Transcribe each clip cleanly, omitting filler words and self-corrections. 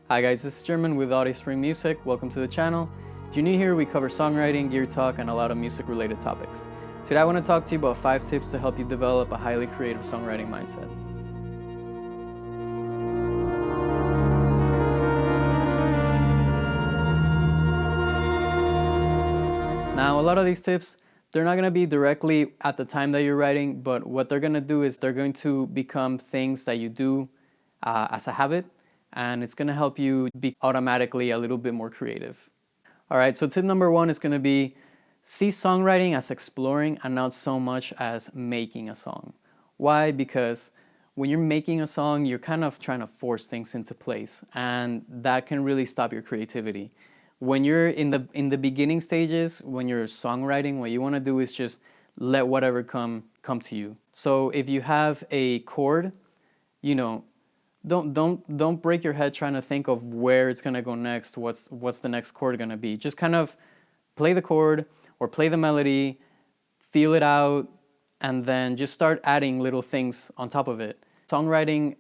Hi guys, this is German with Audiospring Music. Welcome to the channel. If you're new here, we cover songwriting, gear talk, and a lot of music related topics. Today I want to talk to you about 5 tips to help you develop a highly creative songwriting mindset. Now, a lot of these tips, they're not going to be directly at the time that you're writing, but what they're going to do is they're going to become things that you do as a habit, and it's going to help you be automatically a little bit more creative. All right, so tip number 1 is going to be see songwriting as exploring and not so much as making a song. Why? Because when you're making a song, you're kind of trying to force things into place, and that can really stop your creativity. When you're in the beginning stages, when you're songwriting, what you want to do is just let whatever come to you. So if you have a chord, you know, don't break your head trying to think of where it's gonna go next. What's the next chord gonna be? Just kind of play the chord or play the melody, feel it out, and then just start adding little things on top of it. Songwriting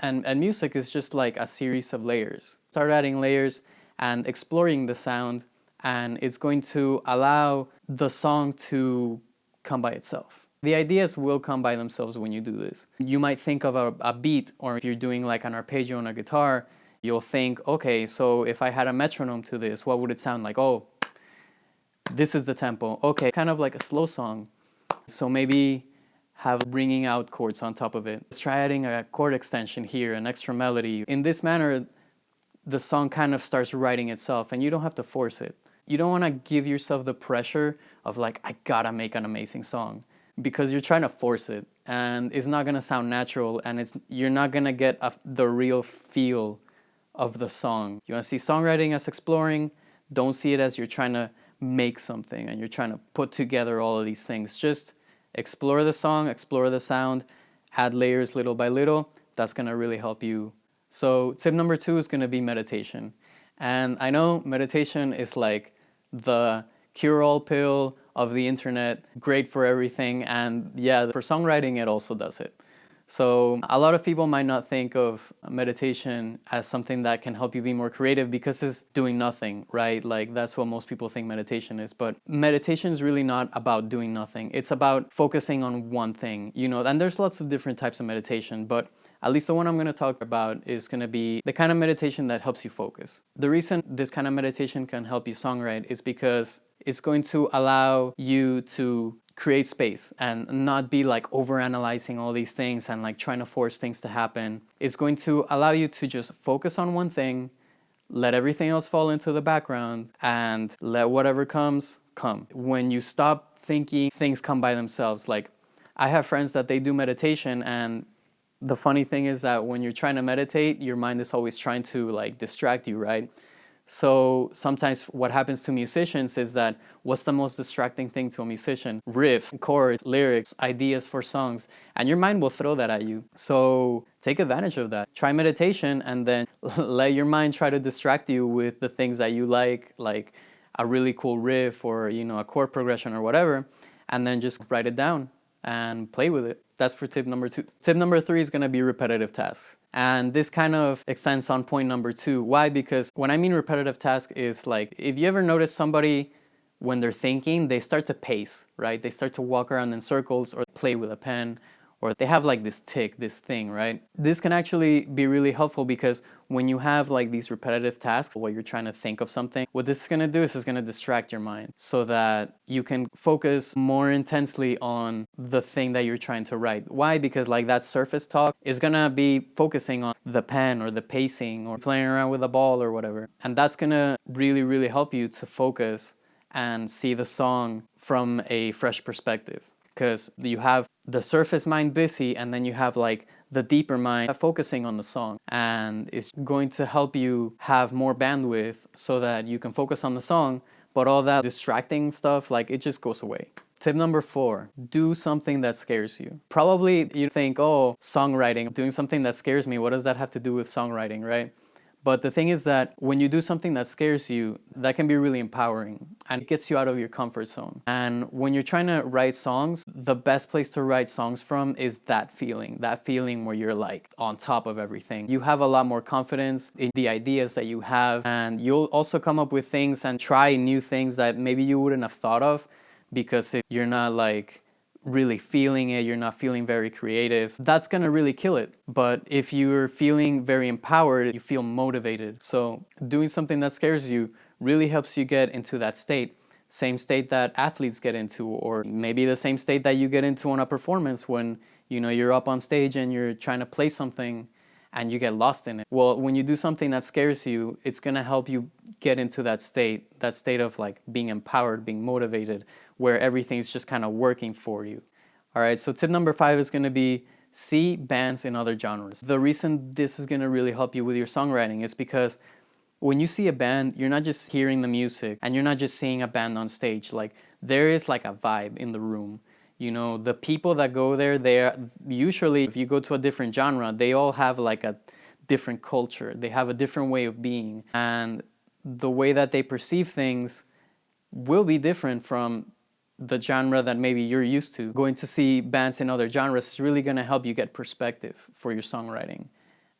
and music is just like a series of layers. Start adding layers and exploring the sound, and it's going to allow the song to come by itself. The ideas will come by themselves when you do this. You might think of a beat, or if you're doing like an arpeggio on a guitar, you'll think, okay, so if I had a metronome to this, what would it sound like? Oh, this is the tempo. Okay, kind of like a slow song. So maybe have ringing out chords on top of it. Let's try adding a chord extension here, an extra melody. In this manner, the song kind of starts writing itself, and you don't have to force it. You don't want to give yourself the pressure of like, I gotta make an amazing song, because you're trying to force it, and it's not gonna sound natural, and you're not gonna get the real feel of the song. You want to see songwriting as exploring. Don't see it as you're trying to make something and you're trying to put together all of these things. Just explore the song, explore the sound, add layers little by little. That's gonna really help you. So tip number 2 is gonna be meditation. And I know meditation is like the cure-all pill of the internet, great for everything, and yeah, for songwriting it also does it. So a lot of people might not think of meditation as something that can help you be more creative because it's doing nothing, right? Like that's what most people think meditation is. But meditation is really not about doing nothing. It's about focusing on one thing, and there's lots of different types of meditation, but at least the one I'm going to talk about is going to be the kind of meditation that helps you focus. The reason this kind of meditation can help you songwrite is because it's going to allow you to create space and not be like overanalyzing all these things and like trying to force things to happen. It's going to allow you to just focus on one thing, let everything else fall into the background, and let whatever comes come. When you stop thinking, things come by themselves. Like I have friends that they do meditation, and the funny thing is that when you're trying to meditate, your mind is always trying to like distract you, right? So sometimes what happens to musicians is that what's the most distracting thing to a musician? Riffs, chords, lyrics, ideas for songs, and your mind will throw that at you. So take advantage of that. Try meditation and then let your mind try to distract you with the things that you like a really cool riff or a chord progression or whatever, and then just write it down and play with it. That's for tip number 2. Tip number 3 is going to be repetitive tasks. And this kind of extends on point number 2. Why? Because when I mean repetitive task is like, if you ever notice somebody when they're thinking, they start to pace, right? They start to walk around in circles or play with a pen, or they have like this tick, this thing, right? This can actually be really helpful because when you have like these repetitive tasks while you're trying to think of something, what this is going to do is it's going to distract your mind so that you can focus more intensely on the thing that you're trying to write. Why? Because like that surface talk is going to be focusing on the pen or the pacing or playing around with a ball or whatever. And that's going to really, really help you to focus and see the song from a fresh perspective. Because you have the surface mind busy, and then you have like the deeper mind focusing on the song, and it's going to help you have more bandwidth so that you can focus on the song, but all that distracting stuff, like it just goes away. Tip number 4, do something that scares you. Probably you think, oh, songwriting, doing something that scares me, what does that have to do with songwriting, right? But the thing is that when you do something that scares you, that can be really empowering and it gets you out of your comfort zone. And when you're trying to write songs, the best place to write songs from is that feeling where you're like on top of everything. You have a lot more confidence in the ideas that you have, and you'll also come up with things and try new things that maybe you wouldn't have thought of, because if you're not like really feeling it, you're not feeling very creative, that's gonna really kill it. But if you're feeling very empowered, you feel motivated. So doing something that scares you really helps you get into that state. Same state that athletes get into, or maybe the same state that you get into on a performance when you're up on stage and you're trying to play something and you get lost in it. Well, when you do something that scares you, it's gonna help you get into that state of like being empowered, being motivated, where everything's just kind of working for you. All right, so tip number 5 is gonna be see bands in other genres. The reason this is gonna really help you with your songwriting is because when you see a band, you're not just hearing the music and you're not just seeing a band on stage. Like, there is like a vibe in the room. The people that go there, they're usually, if you go to a different genre, they all have like a different culture. They have a different way of being. And the way that they perceive things will be different from the genre that maybe you're used to. Going to see bands in other genres is really going to help you get perspective for your songwriting.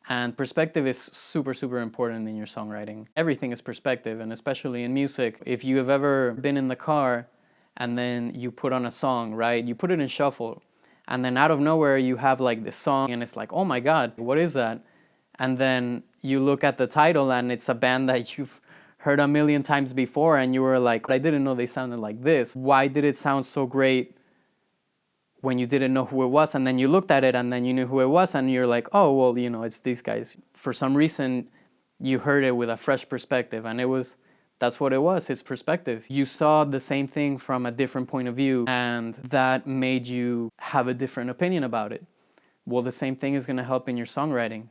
And perspective is super, super important in your songwriting. Everything is perspective, and especially in music. If you have ever been in the car and then you put on a song, right? You put it in shuffle, and then out of nowhere you have like this song and it's like, oh my God, what is that? And then you look at the title and it's a band that you've heard a million times before and you were like, I didn't know they sounded like this. Why did it sound so great when you didn't know who it was? And then you looked at it and then you knew who it was and you're like, oh, well, it's these guys. For some reason, you heard it with a fresh perspective, and that's what it was, it's perspective. You saw the same thing from a different point of view, and that made you have a different opinion about it. Well, the same thing is gonna help in your songwriting.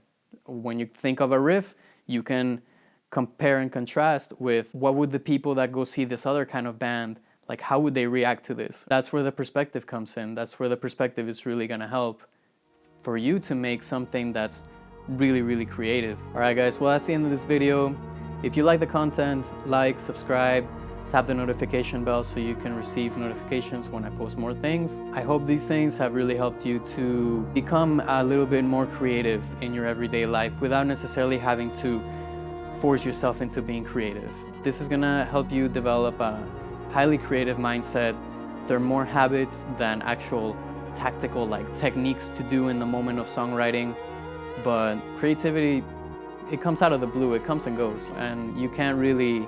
When you think of a riff, you can compare and contrast with what would the people that go see this other kind of band, like how would they react to this? That's where the perspective comes in. That's where the perspective is really gonna help for you to make something that's really, really creative. All right, guys, well, that's the end of this video. If you like the content, like, subscribe, tap the notification bell so you can receive notifications when I post more things. I hope these things have really helped you to become a little bit more creative in your everyday life without necessarily having to force yourself into being creative. This is gonna help you develop a highly creative mindset. There are more habits than actual tactical techniques to do in the moment of songwriting, but creativity, it comes out of the blue, it comes and goes, and you can't really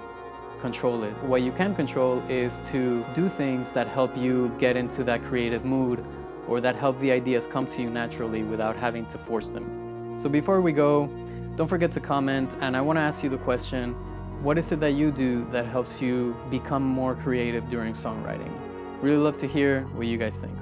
control it. What you can control is to do things that help you get into that creative mood, or that help the ideas come to you naturally without having to force them. So before we go, don't forget to comment, and I want to ask you the question, what is it that you do that helps you become more creative during songwriting? Really love to hear what you guys think.